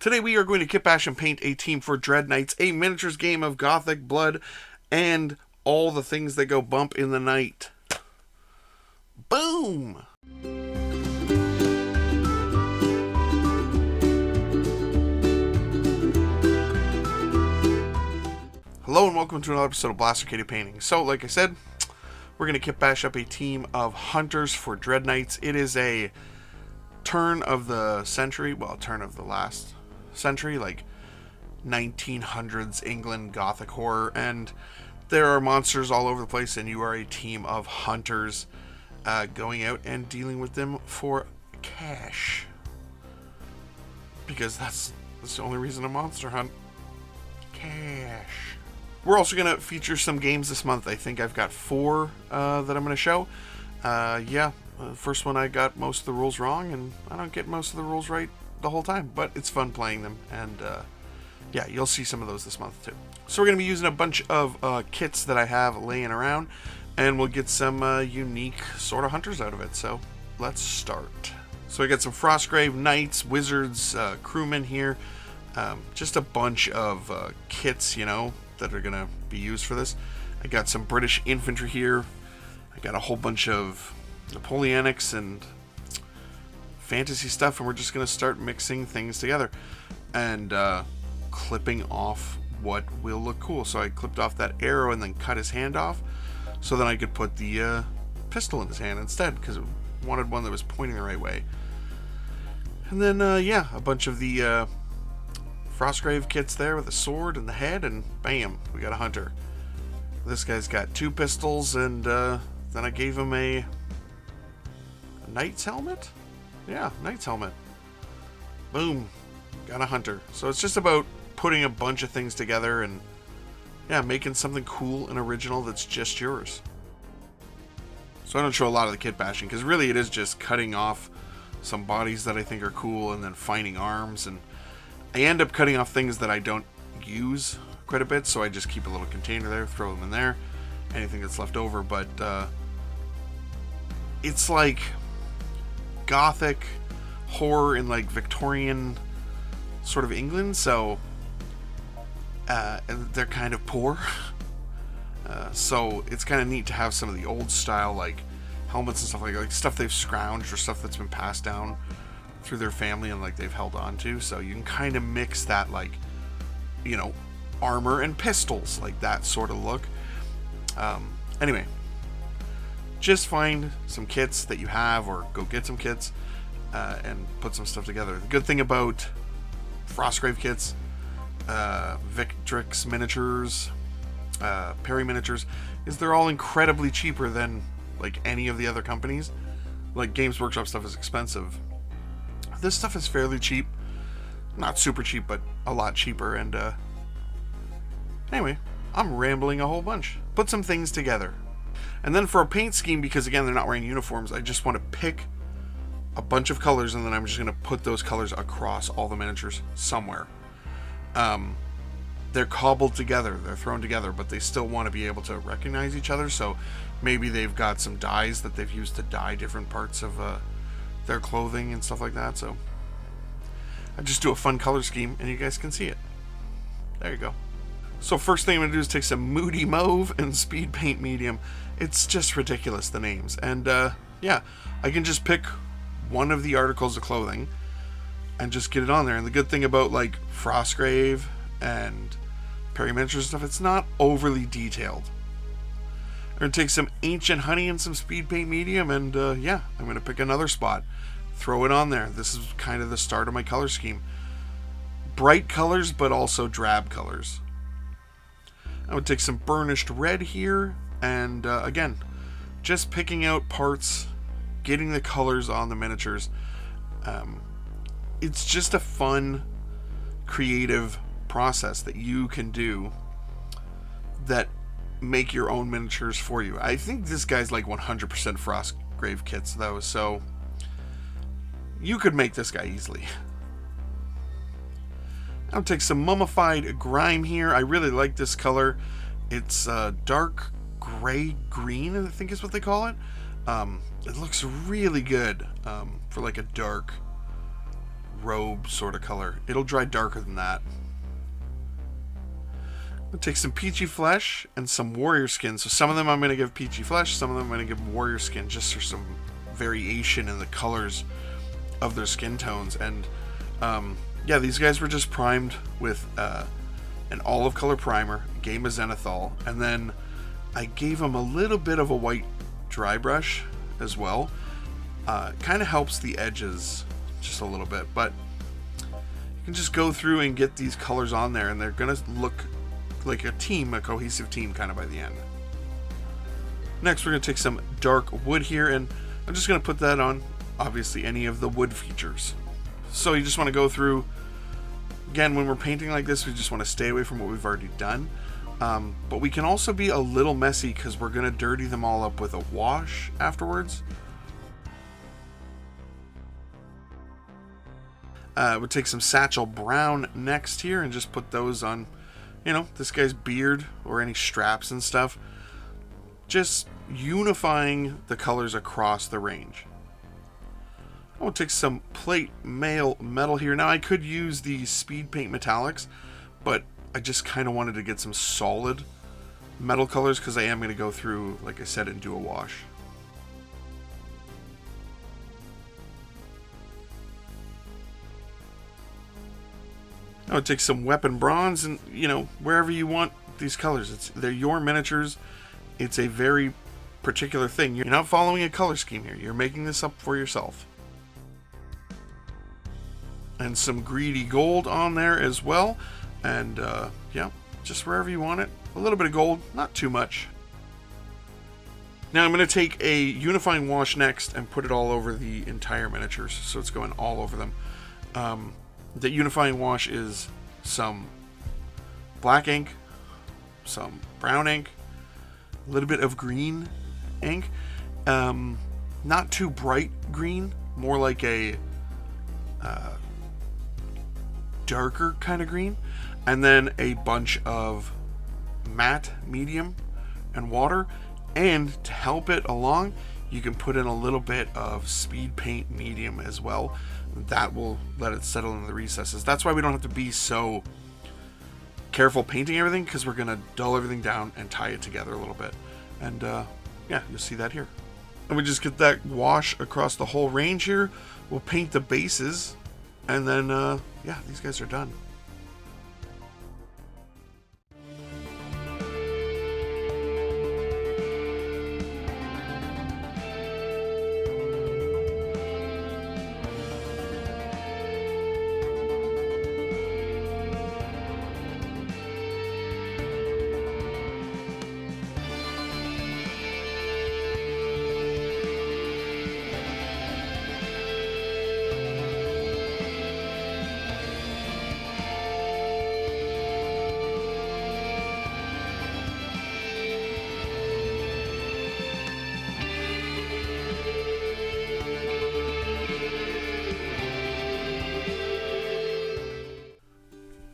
Today we are going to kitbash and paint a team for Dread Knights, a miniatures game of gothic blood and all the things that go bump in the night. Boom! Hello and welcome to another episode of Blaster Kitty Painting. So, like I said, we're going to kitbash up a team of hunters for Dread Knights. It is a turn of the century, well, turn of the last century, like 1900s England gothic horror, and there are monsters all over the place, and you are a team of hunters going out and dealing with them for cash, because that's the only reason to monster hunt. Cash. We're also going to feature some games this month. I think I've got 4 that I'm going to show. First one I got most of the rules wrong, and I don't get most of the rules right the whole time, but it's fun playing them, and yeah, you'll see some of those this month too. So we're going to be using a bunch of kits that I have laying around, and we'll get some unique sort of hunters out of it. So let's start. So I got some Frostgrave Knights, Wizards, crewmen here, just a bunch of kits, you know, that are going to be used for this. I got some British infantry here. I got a whole bunch of Napoleonics and fantasy stuff, and we're just going to start mixing things together and clipping off what will look cool. So I clipped off that arrow and then cut his hand off, so then I could put the pistol in his hand instead, because I wanted one that was pointing the right way. And then yeah, a bunch of the Frostgrave kits there with a sword and the head, and bam, we got a hunter. This guy's got 2 pistols, and then I gave him a knight's helmet. Yeah, knight's helmet. Boom, got a hunter. So it's just about putting a bunch of things together and, yeah, making something cool and original that's just yours. So I don't show a lot of the kit bashing, because really it is just cutting off some bodies that I think are cool and then finding arms, and I end up cutting off things that I don't use quite a bit, so I just keep a little container there, throw them in there, anything that's left over. But it's like gothic horror in like Victorian sort of England, so they're kind of poor. So it's kind of neat to have some of the old style, like helmets and stuff like stuff they've scrounged or stuff that's been passed down through their family and like they've held on to. So you can kind of mix that, like, you know, armor and pistols, like that sort of look. Anyway, just find some kits that you have, or go get some kits and put some stuff together. The good thing about Frostgrave kits, Victrix miniatures, Perry miniatures, is they're all incredibly cheaper than like any of the other companies. Like Games Workshop stuff is expensive. This stuff is fairly cheap. Not super cheap, but a lot cheaper. And anyway, I'm rambling a whole bunch. Put some things together. And then for a paint scheme, because again, they're not wearing uniforms, I just want to pick a bunch of colors, and then I'm just going to put those colors across all the miniatures somewhere. They're cobbled together, they're thrown together, but they still want to be able to recognize each other. So maybe they've got some dyes that they've used to dye different parts of their clothing and stuff like that. So I just do a fun color scheme, and you guys can see it. There you go. So first thing I'm going to do is take some Moody Mauve and Speed Paint Medium. It's just ridiculous, the names. And yeah, I can just pick one of the articles of clothing and just get it on there. And the good thing about like Frostgrave and Perry miniatures and stuff, it's not overly detailed. I'm going to take some Ancient Honey and some Speed Paint Medium, and yeah, I'm going to pick another spot, throw it on there. This is kind of the start of my color scheme. Bright colors, but also drab colors. I would take some burnished red here, and again, just picking out parts, getting the colors on the miniatures. It's just a fun, creative process that you can do that make your own miniatures for you. I think this guy's like 100% Frostgrave kits though, so you could make this guy easily. I'll take some Mummified Grime here. I really like this color. It's dark gray green, I think is what they call it. It looks really good for like a dark robe sort of color. It'll dry darker than that. I'll take some peachy flesh and some warrior skin. So some of them I'm going to give peachy flesh, some of them I'm going to give warrior skin, just for some variation in the colors of their skin tones. And yeah, these guys were just primed with an olive color primer, gave them a zenithal, and then I gave them a little bit of a white dry brush as well. Kind of helps the edges just a little bit, but you can just go through and get these colors on there, and they're going to look like a team, a cohesive team kind of by the end. Next, we're going to take some dark wood here, and I'm just going to put that on, obviously, any of the wood features. So you just want to go through, again, when we're painting like this, we just want to stay away from what we've already done. But we can also be a little messy because we're going to dirty them all up with a wash afterwards. We'll take some Satchel Brown next here and just put those on, you know, this guy's beard or any straps and stuff. Just unifying the colors across the range. I'll take some plate mail metal here. Now I could use the speed paint metallics, but I just kind of wanted to get some solid metal colors because I am going to go through, like I said, and do a wash. I would take some weapon bronze, and you know, wherever you want these colors, they're your miniatures. It's a very particular thing. You're not following a color scheme here. You're making this up for yourself. And some greedy gold on there as well. And yeah, just wherever you want it. A little bit of gold, not too much. Now I'm going to take a unifying wash next and put it all over the entire miniatures, so it's going all over them. The unifying wash is some black ink, some brown ink, a little bit of green ink, not too bright green, more like a darker kind of green, and then a bunch of matte medium and water. And to help it along, you can put in a little bit of speed paint medium as well. That will let it settle in the recesses. That's why we don't have to be so careful painting everything, because we're going to dull everything down and tie it together a little bit. And yeah, you'll see that here. And we just get that wash across the whole range here. We'll paint the bases, and then yeah, these guys are done.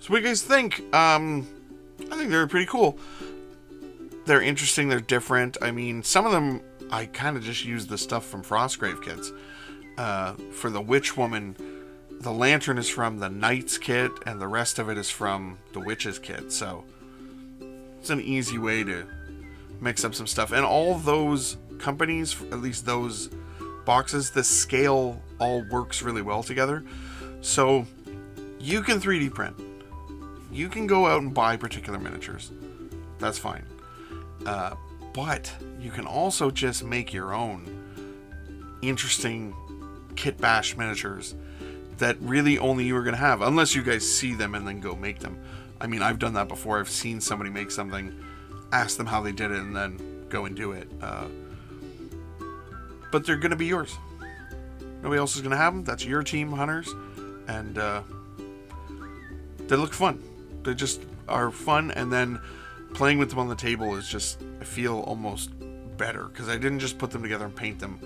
So what do you guys think? I think they're pretty cool. They're interesting, they're different. I mean, some of them, I kind of just used the stuff from Frostgrave kits. For the Witch Woman, the lantern is from the Knight's kit, and the rest of it is from the Witch's kit. So it's an easy way to mix up some stuff. And all those companies, at least those boxes, the scale all works really well together. So you can 3D print. You can go out and buy particular miniatures. That's fine. But you can also just make your own interesting Kitbash miniatures that really only you are going to have, unless you guys see them and then go make them. I mean, I've done that before. I've seen somebody make something, ask them how they did it, and then go and do it. But they're going to be yours. Nobody else is going to have them. That's your team, hunters. And they look fun. They just are fun, and then playing with them on the table is just, I feel almost better, because I didn't just put them together and paint them.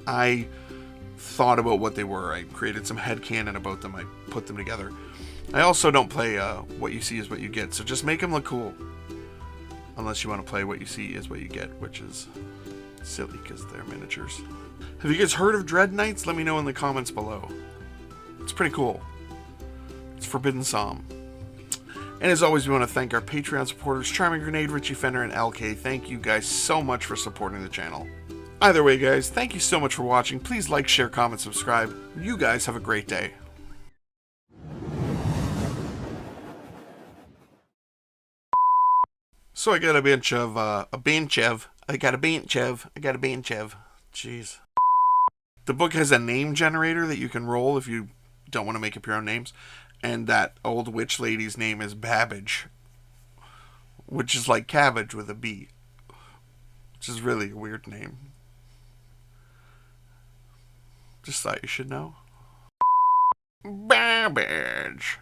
I thought about what they were. I created some headcanon about them. I put them together. I also don't play what you see is what you get, so just make them look cool. Unless you want to play what you see is what you get, which is silly because they're miniatures. Have you guys heard of Dread Knights? Let me know in the comments below. It's pretty cool. It's Forbidden Psalm. And as always, we want to thank our Patreon supporters, Charming Grenade, Richie Fender, and LK. Thank you guys so much for supporting the channel. Either way, guys, thank you so much for watching. Please like, share, comment, subscribe. You guys have a great day. So I got a bunch of, Jeez. The book has a name generator that you can roll if you don't want to make up your own names. And that old witch lady's name is Babbage, which is like cabbage with a B, which is really a weird name. Just thought you should know. Babbage.